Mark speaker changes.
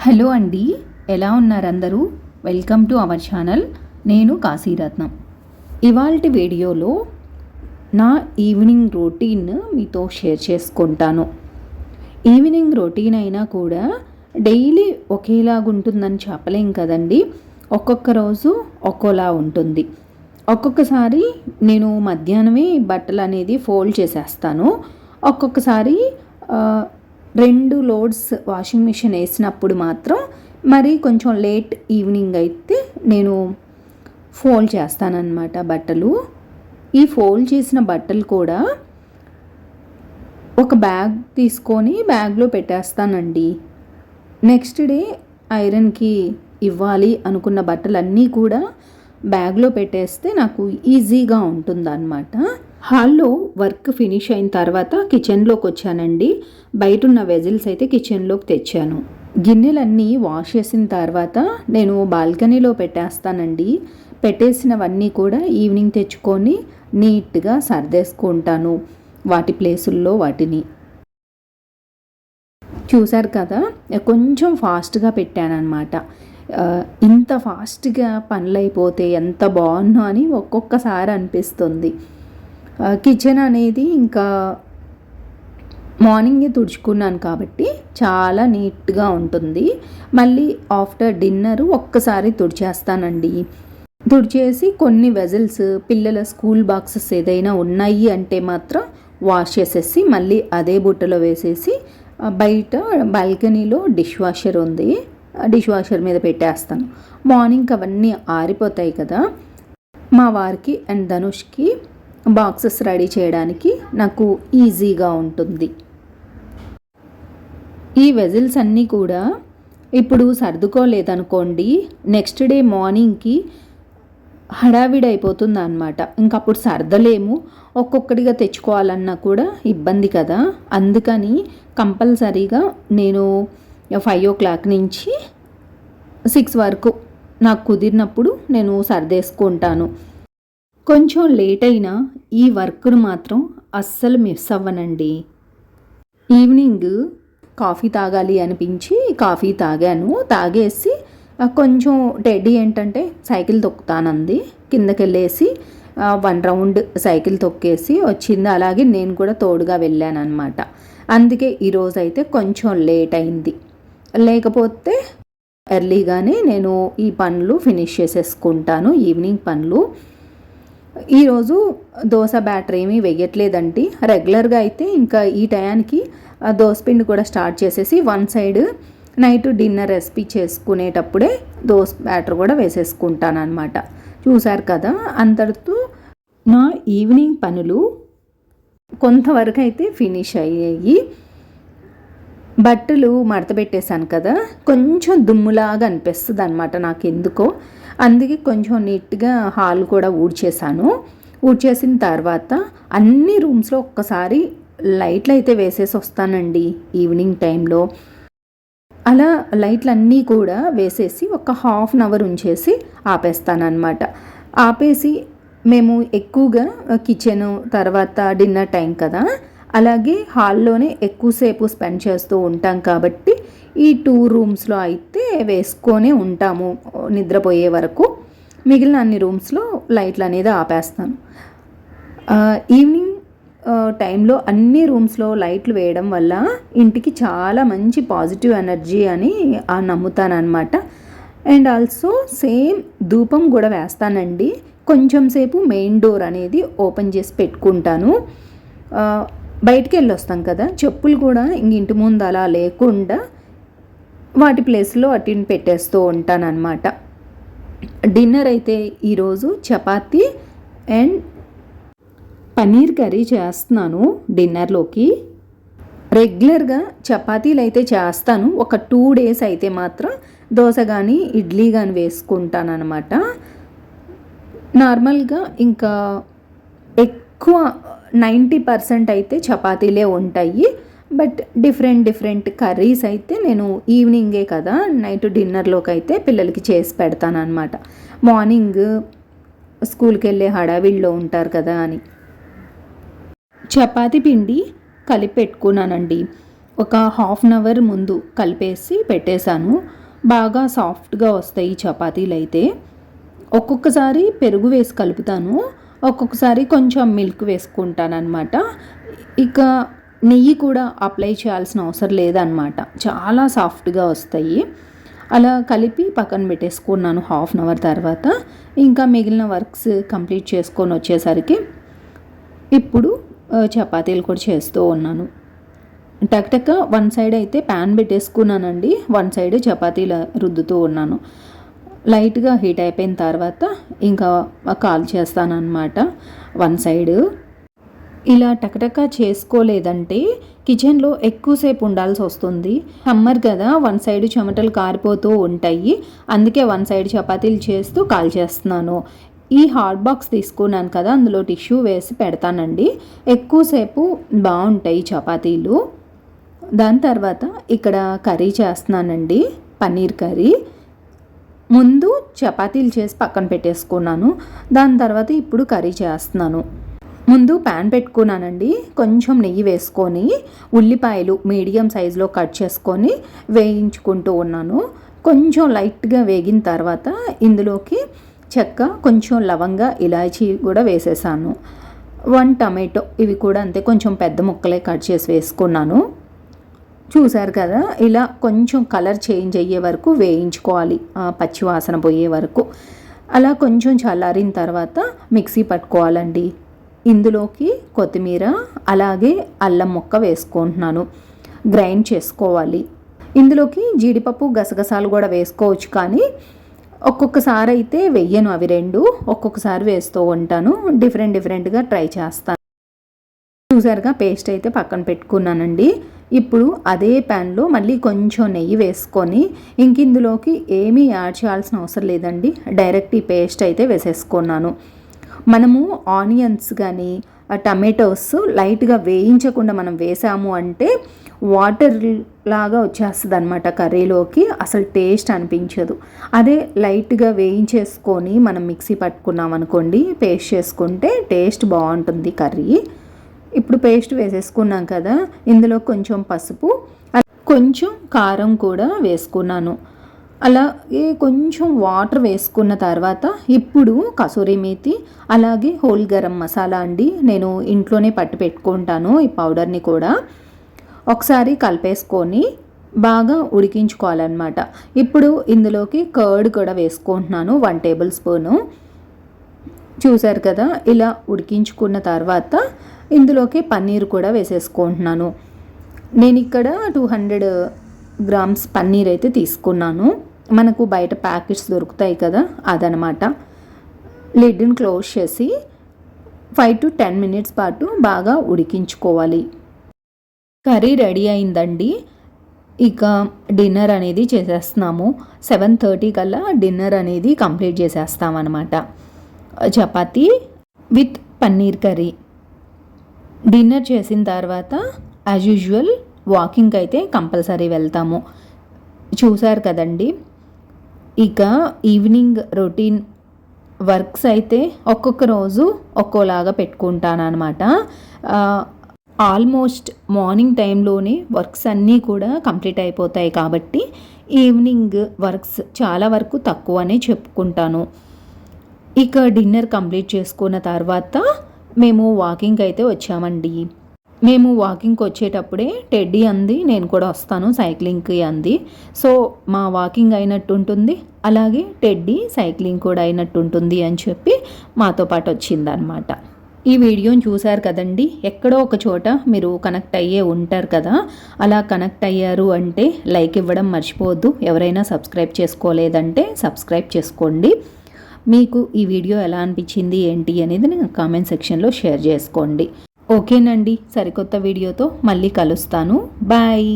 Speaker 1: Hello అండి, ఎలా ఉన్నారు అందరూ? Welcome to our channel. నేను కాశీరత్నం. ఇవాల్టి వీడియోలో నా ఈవినింగ్ రొటీన్ మీతో షేర్ చేసుకుంటాను. ఈవినింగ్ రొటీన్ అయినా కూడా డైలీ ఒకేలాగుంటుందని చెప్పలేం కదండి. ఒక్కొక్క రోజు ఒక్కోలా ఉంటుంది. ఒక్కొక్కసారి నేను మధ్యాహ్నమే బట్టలు అనేది ఫోల్డ్ చేసేస్తాను. ఒక్కొక్కసారి 2 లోడ్స్ వాషింగ్ మిషన్ వేసినప్పుడు మాత్రం మరి కొంచెం లేట్ ఈవినింగ్ అయితే నేను ఫోల్డ్ చేస్తానన్నమాట బట్టలు. ఈ ఫోల్డ్ చేసిన బట్టలు కూడా ఒక బ్యాగ్ తీసుకొని బ్యాగ్లో పెట్టేస్తానండి. నెక్స్ట్ డే ఐరన్కి ఇవ్వాలి అనుకున్న బట్టలన్నీ కూడా బ్యాగ్లో పెట్టేస్తే నాకు ఈజీగా ఉంటుందన్నమాట. హాల్లో వర్క్ ఫినిష్ అయిన తర్వాత కిచెన్లోకి వచ్చానండి. బయట ఉన్న వెజిల్స్ అయితే కిచెన్లోకి తెచ్చాను. గిన్నెలన్నీ వాష్ చేసిన తర్వాత నేను బాల్కనీలో పెట్టేస్తానండి. పెట్టేసినవన్నీ కూడా ఈవినింగ్ తెచ్చుకొని నీట్గా సర్దేసుకుంటాను వాటి ప్లేసుల్లో వాటిని. చూసారు కదా, కొంచెం ఫాస్ట్గా పెట్టానన్నమాట. ఇంత ఫాస్ట్గా పనులు అయిపోతే ఎంత బాగుందో అని ఒక్కొక్కసారి అనిపిస్తుంది. కిచెన్ అనేది ఇంకా మార్నింగే తుడుచుకున్నాను కాబట్టి చాలా నీట్గా ఉంటుంది. మళ్ళీ ఆఫ్టర్ డిన్నర్ ఒక్కసారి తుడిచేస్తానండి. తుడిచేసి కొన్ని వెజల్స్, పిల్లల స్కూల్ బాక్సెస్ ఏదైనా ఉన్నాయి అంటే మాత్రం వాష్ చేసేసి మళ్ళీ అదే బుట్టలో వేసేసి బయట బాల్కనీలో డిష్ వాషర్ ఉంది, డిష్ వాషర్ మీద పెట్టేస్తాను. మార్నింగ్ అవన్నీ ఆరిపోతాయి కదా. మా వారికి అండ్ ధనుష్కి బాక్సెస్ రెడీ చేయడానికి నాకు ఈజీగా ఉంటుంది. ఈ వెజిల్స్ అన్నీ కూడా ఇప్పుడు సర్దుకోలేదనుకోండి, నెక్స్ట్ డే మార్నింగ్కి హడావిడి అయిపోతుంది అనమాట. ఇంకప్పుడు సర్దలేము, ఒక్కొక్కటిగా తెచ్చుకోవాలన్నా కూడా ఇబ్బంది కదా. అందుకని కంపల్సరీగా నేను 5 o'clock నుంచి 6 వరకు నాకు కుదిరినప్పుడు నేను సర్దేసుకుంటాను. కొంచెం లేట్ అయినా ఈ వర్క్ను మాత్రం అస్సలు మిస్ అవ్వనండి. ఈవినింగ్ కాఫీ తాగాలి అనిపించి కాఫీ తాగాను. తాగేసి కొంచెం టెడ్డీ ఏంటంటే సైకిల్ తొక్కుతానంది, కిందకి వెళ్ళేసి 1 రౌండ్ సైకిల్ తొక్కేసి వచ్చింది. అలాగే నేను కూడా తోడుగా వెళ్ళాను అనమాట. అందుకే ఈరోజు అయితే కొంచెం లేట్ అయింది. లేకపోతే ఎర్లీగానే నేను ఈ పనులు ఫినిష్ చేసేసుకుంటాను, ఈవినింగ్ పనులు. ఈరోజు దోశ బ్యాటర్ ఏమీ వేయట్లేదండి. రెగ్యులర్గా అయితే ఇంకా ఈ టయానికి దోసపిండి కూడా స్టార్ట్ చేసేసి 1 సైడ్ నైట్ డిన్నర్ రెసిపీ చేసుకునేటప్పుడే దోశ బ్యాటర్ కూడా వేసేసుకుంటాను అనమాట. చూసారు కదా, అంతటితో నా ఈవినింగ్ పనులు కొంతవరకు అయితే ఫినిష్ అయ్యాయి. బట్టలు మడత పెట్టేశాను కదా, కొంచెం దుమ్ములాగా అనిపిస్తుంది అనమాట నాకు ఎందుకో. అందుకే కొంచెం నీట్గా హాల్ కూడా ఊడ్చేసాను. ఊడ్చేసిన తర్వాత అన్ని రూమ్స్లో ఒక్కసారి లైట్లు అయితే వేసేసి వస్తానండి ఈవినింగ్ టైంలో. అలా లైట్లన్నీ కూడా వేసేసి ఒక 1/2 hour ఉంచేసి ఆపేస్తానమాట. ఆపేసి మేము ఎక్కువగా కిచెన్ తర్వాత డిన్నర్ టైం కదా, అలాగే హాల్లోనే ఎక్కువసేపు స్పెండ్ చేస్తూ ఉంటాం కాబట్టి ఈ 2 రూమ్స్లో అయితే వేసుకొని ఉంటాము నిద్రపోయే వరకు. మిగిలిన అన్ని రూమ్స్లో లైట్లు అనేది ఆపేస్తాను. ఈవినింగ్ టైంలో అన్ని రూమ్స్లో లైట్లు వేయడం వల్ల ఇంటికి చాలా మంచి పాజిటివ్ ఎనర్జీ అని నమ్ముతానమాట. అండ్ ఆల్సో సేమ్ ధూపం కూడా వేస్తానండి. కొంచెం సేపు మెయిన్ డోర్ అనేది ఓపెన్ చేసి పెట్టుకుంటాను. బయటికి వెళ్ళి వస్తాం కదా, చెప్పులు కూడా ఇంటి ముందు అలా లేకుండా వాటి ప్లేస్లో వాటిని పెట్టేస్తూ ఉంటానన్నమాట. డిన్నర్ అయితే ఈరోజు చపాతీ అండ్ పన్నీర్ కర్రీ చేస్తున్నాను డిన్నర్లోకి. రెగ్యులర్గా చపాతీలు అయితే చేస్తాను, ఒక 2 days అయితే మాత్రం దోశ కానీ ఇడ్లీ కానీ వేసుకుంటానమాట. నార్మల్గా ఇంకా ఎక్కువ 90% అయితే చపాతీలే ఉంటాయి. బట్ డిఫరెంట్ కర్రీస్ అయితే నేను ఈవినింగే కదా నైట్ డిన్నర్లోకి అయితే పిల్లలకి చేసి పెడతాను అనమాట. మార్నింగ్ స్కూల్కి వెళ్ళే హడావిడిలో ఉంటారు కదా అని. చపాతీ పిండి కలిపి పెట్టుకున్నానండి. ఒక హాఫ్ అన్ అవర్ ముందు కలిపేసి పెట్టేశాను. బాగా సాఫ్ట్గా వస్తాయి చపాతీలు అయితే. ఒక్కొక్కసారి పెరుగు వేసి కలుపుతాను, ఒక్కొక్కసారి కొంచెం మిల్క్ వేసుకుంటాను అనమాట. ఇక నెయ్యి కూడా అప్లై చేయాల్సిన అవసరం లేదనమాట, చాలా సాఫ్ట్గా వస్తాయి. అలా కలిపి పక్కన పెట్టేసుకున్నాను. హాఫ్ అన్ అవర్ తర్వాత ఇంకా మిగిలిన వర్క్స్ కంప్లీట్ చేసుకొని వచ్చేసరికి ఇప్పుడు చపాతీలు కూడా చేస్తూ ఉన్నాను. టక్ వన్ సైడ్ అయితే ప్యాన్ పెట్టేసుకున్నానండి, వన్ సైడ్ చపాతీలు రుద్దుతూ ఉన్నాను. లైట్గా హీట్ అయిపోయిన తర్వాత ఇంకా కాల్ చేస్తానన్నమాట వన్ సైడ్. ఇలా టకటక చేసుకోలేదంటే కిచెన్లో ఎక్కువసేపు ఉండాల్సి వస్తుంది. సమ్మర్ కదా, వన్ సైడ్ చెమటలు కారిపోతూ ఉంటాయి. అందుకే వన్ సైడ్ చపాతీలు చేస్తూ కాల్ చేస్తున్నాను. ఈ హాట్ బాక్స్ తీసుకున్నాను కదా, అందులో టిష్యూ వేసి పెడతానండి, ఎక్కువసేపు బాగుంటాయి చపాతీలు. దాని తర్వాత ఇక్కడ కర్రీ చేస్తున్నానండి, పన్నీర్ కర్రీ. ముందు చపాతీలు చేసి పక్కన పెట్టేసుకున్నాను, దాని తర్వాత ఇప్పుడు కర్రీ చేస్తున్నాను. ముందు ప్యాన్ పెట్టుకున్నానండి, కొంచెం నెయ్యి వేసుకొని ఉల్లిపాయలు మీడియం సైజులో కట్ చేసుకొని వేయించుకుంటూ ఉన్నాను. కొంచెం లైట్గా వేగిన తర్వాత ఇందులోకి చెక్క, కొంచెం లవంగా, ఇలాచీ కూడా వేసేసాను. 1 టమాటో, ఇవి కూడా అంతే కొంచెం పెద్ద ముక్కలే కట్ చేసి వేసుకున్నాను. చూసారు కదా, ఇలా కొంచెం కలర్ చేంజ్ అయ్యే వరకు వేయించుకోవాలి, పచ్చి వాసన పోయే వరకు. అలా కొంచెం చల్లారిన తర్వాత మిక్సీ పట్టుకోవాలండి. ఇందులోకి కొత్తిమీర అలాగే అల్లం ముక్క వేసుకుంటున్నాను, గ్రైండ్ చేసుకోవాలి. ఇందులోకి జీడిపప్పు, గసగసాలు కూడా వేసుకోవచ్చు, కానీ ఒక్కొక్కసారి అయితే వెయ్యను అవి రెండు, ఒక్కొక్కసారి వేస్తూ ఉంటాను. డిఫరెంట్గా ట్రై చేస్తాను. చూసారుగా, పేస్ట్ అయితే పక్కన పెట్టుకున్నానండి. ఇప్పుడు అదే ప్యాన్లో మళ్ళీ కొంచెం నెయ్యి వేసుకొని, ఇంక ఇందులోకి ఏమీ యాడ్ చేయాల్సిన అవసరం లేదండి, డైరెక్ట్ ఈ పేస్ట్ అయితే వేసేసుకున్నాను. మనము ఆనియన్స్ కానీ టమాటోస్ లైట్గా వేయించకుండా మనం వేసాము అంటే వాటర్ లాగా వచ్చేస్తుంది అనమాట కర్రీలోకి, అసలు టేస్ట్ అనిపించదు. అదే లైట్గా వేయించేసుకొని మనం మిక్సీ పట్టుకున్నాం అనుకోండి, పేస్ట్ చేసుకుంటే టేస్ట్ బాగుంటుంది కర్రీ. ఇప్పుడు పేస్ట్ వేసేసుకున్నాం కదా, ఇందులో కొంచెం పసుపు, కొంచెం కారం కూడా వేసుకున్నాను. అలాగే కొంచెం వాటర్ వేసుకున్న తర్వాత ఇప్పుడు కసూరి మేతి అలాగే హోల్ గరం మసాలా అండి, నేను ఇంట్లోనే పట్టి పెట్టుకుంటాను ఈ పౌడర్ని కూడా. ఒకసారి కలిపేసుకొని బాగా ఉడికించుకోవాలన్నమాట. ఇప్పుడు ఇందులోకి కర్డ్ కూడా వేసుకుంటున్నాను, 1 టేబుల్ స్పూను. చూసారు కదా, ఇలా ఉడికించుకున్న తర్వాత ఇందులోకి పన్నీర్ కూడా వేసేసుకుంటున్నాను. నేను ఇక్కడ 200 గ్రామ్స్ పన్నీర్ అయితే తీసుకున్నాను. మనకు బయట ప్యాకెట్స్ దొరుకుతాయి కదా, అదనమాట. లిడ్ని క్లోజ్ చేసి 5 to 10 మినిట్స్ పాటు బాగా ఉడికించుకోవాలి. కర్రీ రెడీ అయిందండి. ఇక డిన్నర్ అనేది చేసేస్తున్నాము. 7:30 కల్లా డిన్నర్ అనేది కంప్లీట్ చేసేస్తామన్నమాట. Chapati with paneer curry. Dinner చేసిన తర్వాత యాజ్ యూజువల్ వాకింగ్ అయితే కంపల్సరీ వెళ్తాము. చూసారు కదండి, ఇక ఈవినింగ్ రొటీన్ వర్క్స్ అయితే ఒక్కొక్క రోజు ఒక్కోలాగా పెట్టుకుంటాను అనమాట. ఆల్మోస్ట్ మార్నింగ్ టైంలోనే వర్క్స్ అన్నీ కూడా కంప్లీట్ అయిపోతాయి కాబట్టి ఈవినింగ్ వర్క్స్ చాలా వరకు తక్కువనే చెప్పుకుంటాను. ఇక డిన్నర్ కంప్లీట్ చేసుకున్న తర్వాత మేము వాకింగ్ అయితే వచ్చామండి. మేము వాకింగ్కి వచ్చేటప్పుడే టెడ్డీ అంది నేను కూడా వస్తాను సైక్లింగ్కి అంది. సో మా వాకింగ్ అయినట్టు ఉంటుంది, అలాగే టెడ్డీ సైక్లింగ్ కూడా అయినట్టు ఉంటుంది అని చెప్పి మాతో పాటు వచ్చిందనమాట. ఈ వీడియోని చూశారు కదండి, ఎక్కడో ఒక చోట మీరు కనెక్ట్ అయ్యే ఉంటారు కదా. అలా కనెక్ట్ అయ్యారు అంటే లైక్ ఇవ్వడం మర్చిపోవద్దు. ఎవరైనా సబ్స్క్రైబ్ చేసుకోలేదంటే సబ్స్క్రైబ్ చేసుకోండి. మీకు ఈ వీడియో ఎలా అనిపించింది ఏంటి అనేది నేను కామెంట్ సెక్షన్లో షేర్ చేసుకోండి. ఓకేనండి, సరికొత్త వీడియోతో మళ్ళీ కలుస్తాను. బాయ్.